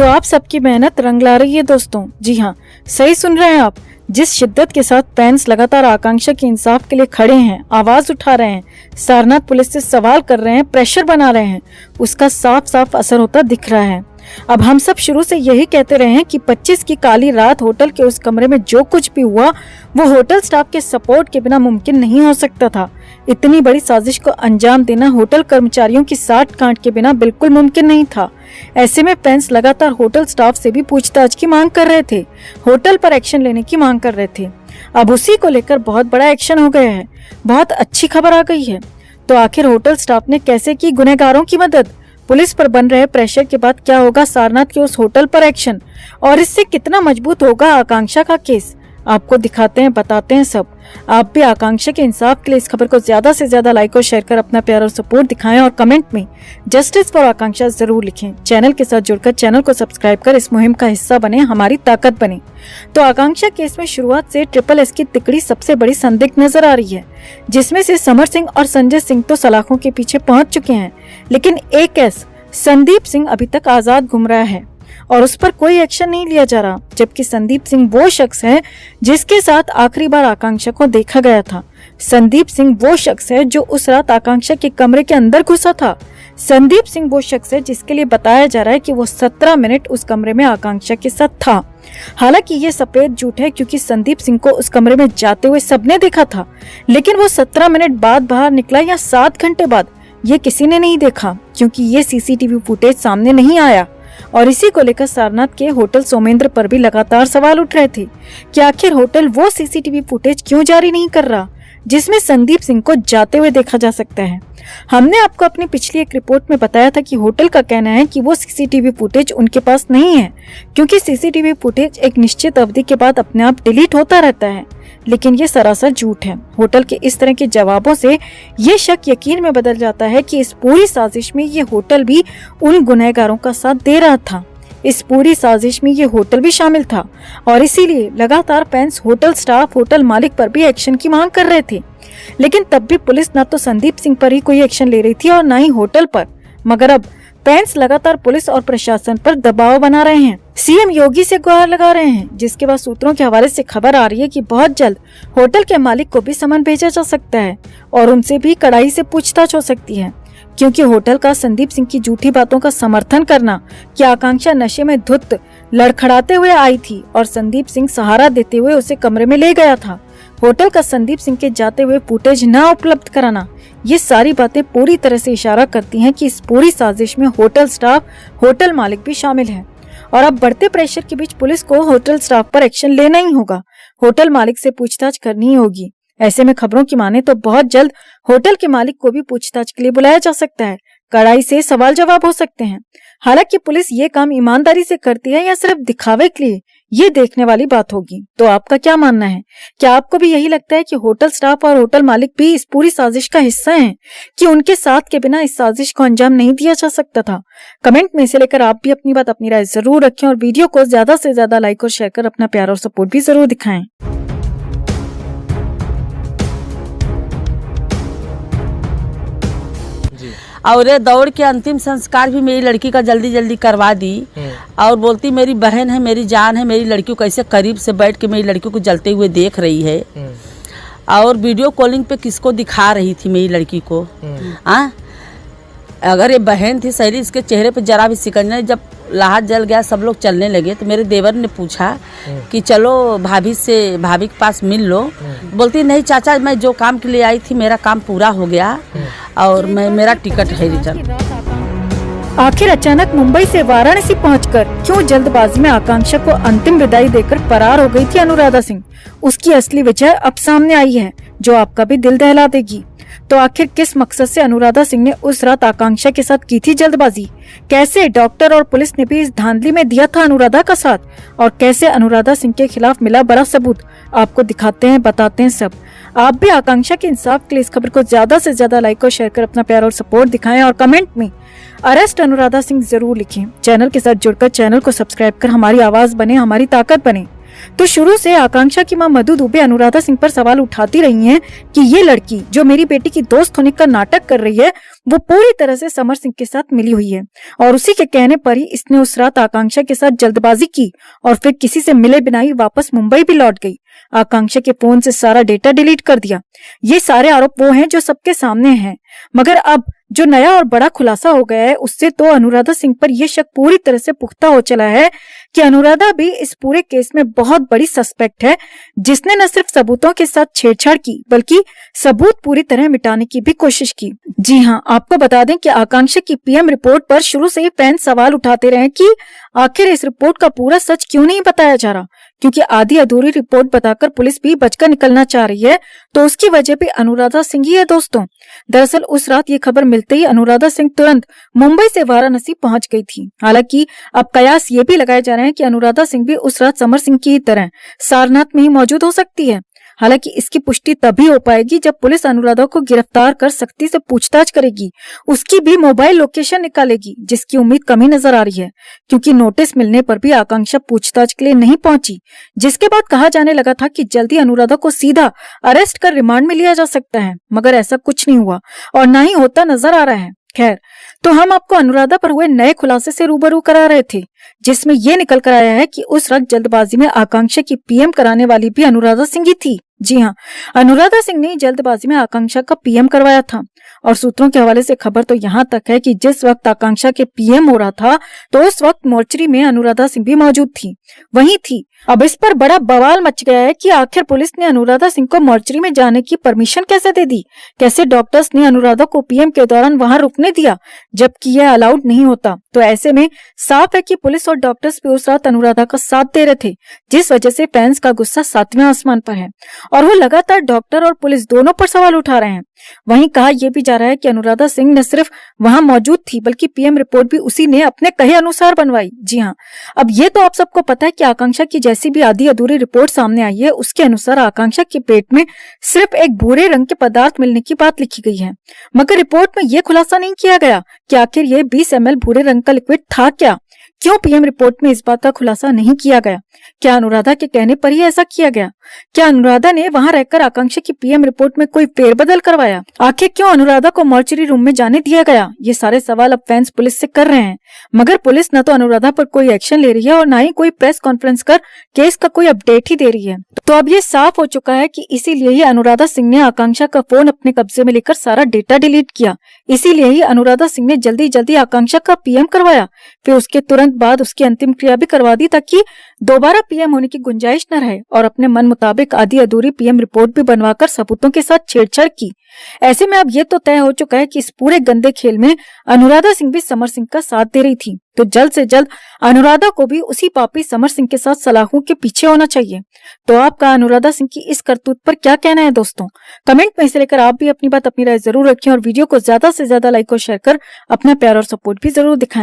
तो आप सबकी मेहनत रंग ला रही है दोस्तों। जी हाँ, सही सुन रहे हैं आप। जिस शिद्दत के साथ फैंस लगातार आकांक्षा के इंसाफ के लिए खड़े हैं, आवाज उठा रहे हैं, सारनाथ पुलिस से सवाल कर रहे हैं, प्रेशर बना रहे हैं, उसका साफ साफ असर होता दिख रहा है। अब हम सब शुरू से यही कहते रहे हैं कि 25 की काली रात होटल के उस कमरे में जो कुछ भी हुआ वो होटल स्टाफ के सपोर्ट के बिना मुमकिन नहीं हो सकता था। इतनी बड़ी साजिश को अंजाम देना होटल कर्मचारियों की साठ गांठ के बिना बिल्कुल मुमकिन नहीं था। ऐसे में फैंस लगातार होटल स्टाफ से भी पूछताछ की मांग कर रहे थे, होटल पर एक्शन लेने की मांग कर रहे थे। अब उसी को लेकर बहुत बड़ा एक्शन हो गया है, बहुत अच्छी खबर आ गई है। तो आखिर होटल स्टाफ ने कैसे की गुनहगारों की मदद? पुलिस पर बन रहे प्रेशर के बाद क्या होगा सारनाथ के उस होटल पर एक्शन, और इससे कितना मजबूत होगा आकांक्षा का केस? आपको दिखाते हैं, बताते हैं सब। आप भी आकांक्षा के इंसाफ के लिए इस खबर को ज्यादा से ज्यादा लाइक और शेयर कर अपना प्यार और सपोर्ट दिखाएं और कमेंट में जस्टिस फॉर आकांक्षा जरूर लिखें। चैनल के साथ जुड़कर चैनल को सब्सक्राइब कर इस मुहिम का हिस्सा बने, हमारी ताकत बने। तो आकांक्षा केस में शुरुआत से SSS की तिकड़ी सबसे बड़ी संदिग्ध नजर आ रही है, जिसमें से समर सिंह और संजय सिंह तो सलाखों के पीछे पहुंच चुके हैं, लेकिन एक केस संदीप सिंह अभी तक आजाद घूम रहा है और उस पर कोई एक्शन नहीं लिया जा रहा। जबकि संदीप सिंह वो शख्स है जिसके साथ आखिरी बार आकांक्षा को देखा गया था। संदीप सिंह वो शख्स है जो उस रात आकांक्षा के कमरे के अंदर घुसा था। संदीप सिंह वो शख्स है जिसके लिए बताया जा रहा है कि वो 17 मिनट उस कमरे में आकांक्षा के साथ था। हालांकि ये सफेद झूठ है, क्योंकि संदीप सिंह को उस कमरे में जाते हुए सबने देखा था, लेकिन वो 17 मिनट बाद बाहर निकला या 7 घंटे बाद, ये किसी ने नहीं देखा, क्योंकि ये CCTV फुटेज सामने नहीं आया। और इसी को लेकर सारनाथ के होटल सोमेंद्र पर भी लगातार सवाल उठ रहे थे कि आखिर होटल वो CCTV फुटेज क्यों जारी नहीं कर रहा जिसमें संदीप सिंह को जाते हुए देखा जा सकता है। हमने आपको अपनी पिछली एक रिपोर्ट में बताया था कि होटल का कहना है कि वो CCTV फुटेज उनके पास नहीं है, क्योंकि CCTV फुटेज एक निश्चित अवधि के बाद अपने आप डिलीट होता रहता है। लेकिन ये सरासर झूठ है। होटल के इस तरह के जवाबों से ये शक यकीन में बदल जाता है कि इस पूरी साजिश में ये होटल भी उन गुनहगारों का साथ दे रहा था। इस पूरी साजिश में ये होटल भी शामिल था और इसीलिए लगातार फैंस होटल स्टाफ, होटल मालिक पर भी एक्शन की मांग कर रहे थे। लेकिन तब भी पुलिस न तो संदीप सिंह पर ही कोई एक्शन ले रही थी और न ही होटल पर। मगर अब फैंस लगातार पुलिस और प्रशासन पर दबाव बना रहे हैं, CM योगी से गुहार लगा रहे हैं, जिसके बाद सूत्रों के हवाले से खबर आ रही है कि बहुत जल्द होटल के मालिक को भी समन भेजा जा सकता है और उनसे भी कड़ाई से पूछताछ हो सकती है। क्योंकि होटल का संदीप सिंह की झूठी बातों का समर्थन करना कि आकांक्षा नशे में धुत लड़खड़ाते हुए आई थी और संदीप सिंह सहारा देते हुए उसे कमरे में ले गया था, होटल का संदीप सिंह के जाते हुए फुटेज न उपलब्ध कराना, ये सारी बातें पूरी तरह से इशारा करती हैं कि इस पूरी साजिश में होटल स्टाफ, होटल मालिक भी शामिल है। और अब बढ़ते प्रेशर के बीच पुलिस को होटल स्टाफ पर एक्शन लेना ही होगा, होटल मालिक से पूछताछ करनी ही होगी। ऐसे में खबरों की माने तो बहुत जल्द होटल के मालिक को भी पूछताछ के लिए बुलाया जा सकता है, कड़ाई से सवाल जवाब हो सकते हैं। हालांकि पुलिस ये काम ईमानदारी से करती है या सिर्फ दिखावे के लिए, ये देखने वाली बात होगी। तो आपका क्या मानना है? क्या आपको भी यही लगता है कि होटल स्टाफ और होटल मालिक भी इस पूरी साजिश का हिस्सा हैं, कि उनके साथ के बिना इस साजिश को अंजाम नहीं दिया जा सकता था? कमेंट में से लेकर आप भी अपनी बात, अपनी राय जरूर रखें और वीडियो को ज्यादा से ज्यादा लाइक और शेयर कर अपना प्यार और सपोर्ट भी जरूर दिखाएं। और ये दौड़ के अंतिम संस्कार भी मेरी लड़की का जल्दी जल्दी करवा दी और बोलती मेरी बहन है, मेरी जान है, मेरी लड़की को कैसे करीब से बैठ के मेरी लड़की को जलते हुए देख रही है और वीडियो कॉलिंग पे किसको दिखा रही थी मेरी लड़की को। अगर ये बहन थी सहेली, इसके चेहरे पे जरा भी सिकंजा, जब लाहट जल गया सब लोग चलने लगे तो मेरे देवर ने पूछा कि चलो भाभी के पास मिल लो। बोलती नहीं चाचा, मैं जो काम के लिए आई थी मेरा काम पूरा हो गया और मेरा टिकट है रिटर्न। आखिर अचानक मुंबई से वाराणसी पहुंचकर क्यों जल्दबाजी में आकांक्षा को अंतिम विदाई देकर फरार हो गई थी अनुराधा सिंह? उसकी असली वजह अब सामने आई है, जो आपका भी दिल दहला देगी। तो आखिर किस मकसद से अनुराधा सिंह ने उस रात आकांक्षा के साथ की थी जल्दबाजी? कैसे डॉक्टर और पुलिस ने भी इस धांधली में दिया था अनुराधा का साथ? और कैसे अनुराधा सिंह के खिलाफ मिला बड़ा सबूत? आपको दिखाते हैं, बताते हैं सब। आप भी आकांक्षा के इंसाफ के लिए इस खबर को ज्यादा से ज्यादा लाइक और शेयर कर अपना प्यार और सपोर्ट दिखाएं और कमेंट में अरेस्ट अनुराधा सिंह जरूर लिखें। चैनल के साथ जुड़कर चैनल को सब्सक्राइब कर हमारी आवाज बने, हमारी ताकत बने। तो शुरू से आकांक्षा की मां मधु दुबे अनुराधा सिंह पर सवाल उठाती रही हैं कि ये लड़की जो मेरी बेटी की दोस्त होने का नाटक कर रही है वो पूरी तरह से समर सिंह के साथ मिली हुई है और उसी के कहने पर ही इसने उस रात आकांक्षा के साथ जल्दबाजी की और फिर किसी से मिले बिना ही वापस मुंबई भी लौट गई। आकांक्षा के फोन से सारा डेटा डिलीट कर दिया। ये सारे आरोप वो हैं जो सबके सामने हैं, मगर अब जो नया और बड़ा खुलासा हो गया है उससे तो अनुराधा सिंह पर यह शक पूरी तरह से पुख्ता हो चला है कि अनुराधा भी इस पूरे केस में बहुत बड़ी सस्पेक्ट है, जिसने न सिर्फ सबूतों के साथ छेड़छाड़ की बल्कि सबूत पूरी तरह मिटाने की भी कोशिश की। जी हाँ, आपको बता दें कि आकांक्षा की पीएम रिपोर्ट पर शुरू से ही फैंस सवाल उठाते रहे कि आखिर इस रिपोर्ट का पूरा सच क्यों नहीं बताया जा रहा, क्योंकि आधी अधूरी रिपोर्ट बताकर पुलिस भी बचकर निकलना चाह रही है तो उसकी वजह भी अनुराधा सिंह ही है दोस्तों। दरअसल उस रात ये खबर मिलते ही अनुराधा सिंह तुरंत मुंबई से वाराणसी पहुंच गई थी। हालांकि अब कयास ये भी लगाए जा रहे हैं कि अनुराधा सिंह भी उस रात समर सिंह की ही तरह सारनाथ में ही मौजूद हो सकती है। हालांकि इसकी पुष्टि तभी हो पाएगी जब पुलिस अनुराधा को गिरफ्तार कर सख्ती से पूछताछ करेगी, उसकी भी मोबाइल लोकेशन निकालेगी, जिसकी उम्मीद कम ही नजर आ रही है क्योंकि नोटिस मिलने पर भी आकांक्षा पूछताछ के लिए नहीं पहुंची, जिसके बाद कहा जाने लगा था कि जल्दी अनुराधा को सीधा अरेस्ट कर रिमांड में लिया जा सकता है, मगर ऐसा कुछ नहीं हुआ और न ही होता नजर आ रहा है। खैर, तो हम आपको अनुराधा पर हुए नए खुलासे से रूबरू करा रहे थे, जिसमें ये निकल कर आया है कि उस रात जल्दबाजी में आकांक्षा की पीएम कराने वाली भी अनुराधा सिंह ही थी। जी हाँ, अनुराधा सिंह ने जल्दबाजी में आकांक्षा का पीएम करवाया था और सूत्रों के हवाले से खबर तो यहाँ तक है कि जिस वक्त आकांक्षा के पीएम हो रहा था तो उस वक्त मोर्चरी में अनुराधा सिंह भी मौजूद थी, वहीं थी। अब इस पर बड़ा बवाल मच गया है कि आखिर पुलिस ने अनुराधा सिंह को मोर्चरी में जाने की परमिशन कैसे दे दी, कैसे डॉक्टर्स ने अनुराधा को पीएम के दौरान वहां रुकने दिया जबकि यह अलाउड नहीं होता। तो ऐसे में साफ है कि पुलिस और डॉक्टर्स भी उस रात अनुराधा का साथ दे रहे थे, जिस वजह से फैंस का गुस्सा 7वें आसमान पर है और वो लगातार डॉक्टर और पुलिस दोनों पर सवाल उठा रहे हैं। वहीं कहा यह भी जा रहा है कि अनुराधा सिंह न सिर्फ वहां मौजूद थी बल्कि पीएम रिपोर्ट भी उसी ने अपने कहे अनुसार बनवाई। जी हाँ, अब ये तो आप सबको पता है कि आकांक्षा की जैसी भी आधी अधूरी रिपोर्ट सामने आई है उसके अनुसार आकांक्षा के पेट में सिर्फ एक भूरे रंग के पदार्थ मिलने की बात लिखी गई है, मगर रिपोर्ट में यह खुलासा नहीं किया गया कि आखिर ये 20 ml भूरे रंग का लिक्विड था क्या। क्यों पीएम रिपोर्ट में इस बात का खुलासा नहीं किया गया? क्या अनुराधा के कहने पर ही ऐसा किया गया? क्या अनुराधा ने वहां रहकर आकांक्षा की पीएम रिपोर्ट में कोई फेरबदल करवाया? आखिर क्यों अनुराधा को मॉर्चरी रूम में जाने दिया गया? ये सारे सवाल अब फैंस पुलिस से कर रहे हैं, मगर पुलिस न तो अनुराधा पर कोई एक्शन ले रही है और न ही कोई प्रेस कॉन्फ्रेंस कर केस का कोई अपडेट ही दे रही है। तो अब ये साफ हो चुका है कि इसीलिए ही अनुराधा सिंह ने आकांक्षा का फोन अपने कब्जे में लेकर सारा डेटा डिलीट किया, इसीलिए ही अनुराधा सिंह ने जल्दी जल्दी आकांक्षा का पीएम करवाया, फिर उसके तुरंत बाद उसकी अंतिम क्रिया भी करवा दी ताकि दोबारा पीएम होने की गुंजाइश न रहे, और अपने मन मुताबिक आधी अधूरी पीएम रिपोर्ट भी बनवाकर सबूतों के साथ छेड़छाड़ की। ऐसे में अब ये तो तय हो चुका है कि इस पूरे गंदे खेल में अनुराधा सिंह भी समर सिंह का साथ दे रही थी, तो जल्द से जल्द अनुराधा को भी उसी पापी समर सिंह के साथ सलाखों के पीछे होना चाहिए। तो आपका अनुराधा सिंह की इस करतूत पर क्या कहना है दोस्तों? कमेंट में इसे लेकर आप भी अपनी बात अपनी राय जरूर रखें और वीडियो को ज्यादा से ज्यादा लाइक और शेयर कर अपना प्यार और सपोर्ट भी जरूर दिखाएं।